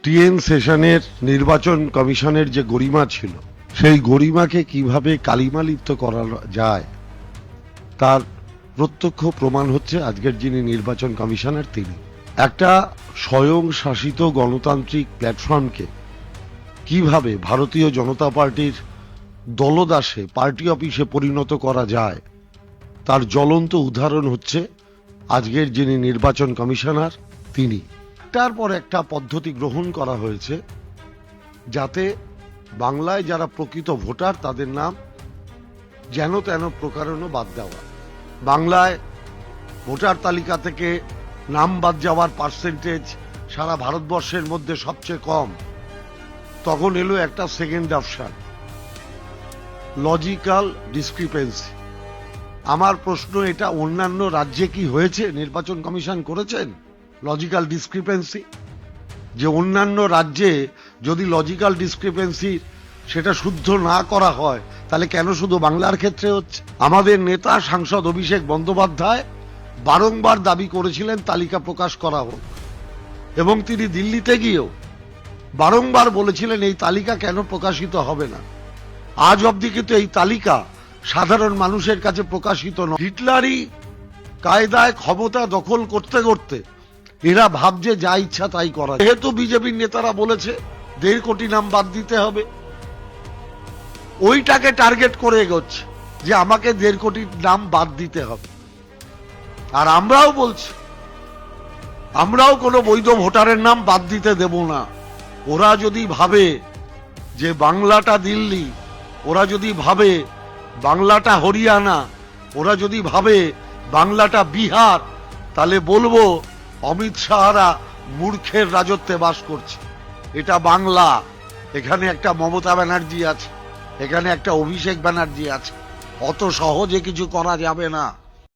TN সেশনের নির্বাচন কমিশনের যে গরিমা ছিল সেই গরিমাকে কিভাবে কালিমালিপ্ত করা যায় তার প্রত্যক্ষ প্রমাণ হচ্ছে আজকের যিনি নির্বাচন কমিশনার তিনি। একটা স্বয়ং শাসিত গণতান্ত্রিক প্ল্যাটফর্মকে কিভাবে ভারতীয় জনতা পার্টির দলদাসে পার্টি অফিসে পরিণত করা যায় তার জ্বলন্ত উদাহরণ হচ্ছে আজকের যিনি নির্বাচন কমিশনার তিনি। একটার পর একটা পদ্ধতি গ্রহণ করা হয়েছে যাতে বাংলায় যারা প্রকৃত ভোটার তাদের নাম যেন তেন প্রকারণ বাদ দেওয়া। বাংলায় ভোটার তালিকা থেকে নাম বাদ যাওয়ার পার্সেন্টেজ সারা ভারতবর্ষের মধ্যে সবচেয়ে কম। তখন এলো একটা সেকেন্ড অপশন, লজিক্যাল ডিসক্রিপেন্সি। আমার প্রশ্ন, এটা অন্যান্য রাজ্যে কি হয়েছে? নির্বাচন কমিশন করেছেন লজিক্যাল ডিসক্রিপেন্সি? যে অন্যান্য রাজ্যে যদি লজিক্যাল ডিসক্রিপেন্সি সেটা শুদ্ধ না করা হয় তাহলে কেন শুধু বাংলার ক্ষেত্রে হচ্ছে? আমাদের নেতা সাংসদ অভিষেক বন্দ্যোপাধ্যায় বারংবার দাবি করেছিলেন তালিকা প্রকাশ করা হোক, এবং তিনি দিল্লিতে গিয়েও বারংবার বলেছিলেন এই তালিকা কেন প্রকাশিত হবে না। আজ অবধি কিন্তু এই তালিকা সাধারণ মানুষের কাছে প্রকাশিত নয়। হিটলারি কায়দায় ক্ষমতা দখল করতে করতে এরা ভাবছে যা ইচ্ছা তাই করা। যেহেতু বিজেপির নেতারা বলেছে 1.5 কোটি নাম বাদ দিতে হবে, ওইটাকে টার্গেট করে এগোচ্ছে যে আমাকে 1.5 কোটি নাম বাদ দিতে হবে। আর আমরাও বলছি, আমরাও কোনো বৈধ ভোটারের নাম বাদ দিতে দেব না। ওরা যদি ভাবে যে বাংলাটা দিল্লি, ওরা যদি ভাবে বাংলাটা হরিয়ানা, ওরা যদি ভাবে বাংলাটা বিহার, তাহলে বলবো অমিত শাহরা মূর্খের রাজত্বে বাস করছে। এটা বাংলা, এখানে একটা মমতা ব্যানার্জি আছে, এখানে একটা অভিষেক ব্যানার্জি আছে। অত সহজে কিছু করা যাবে না।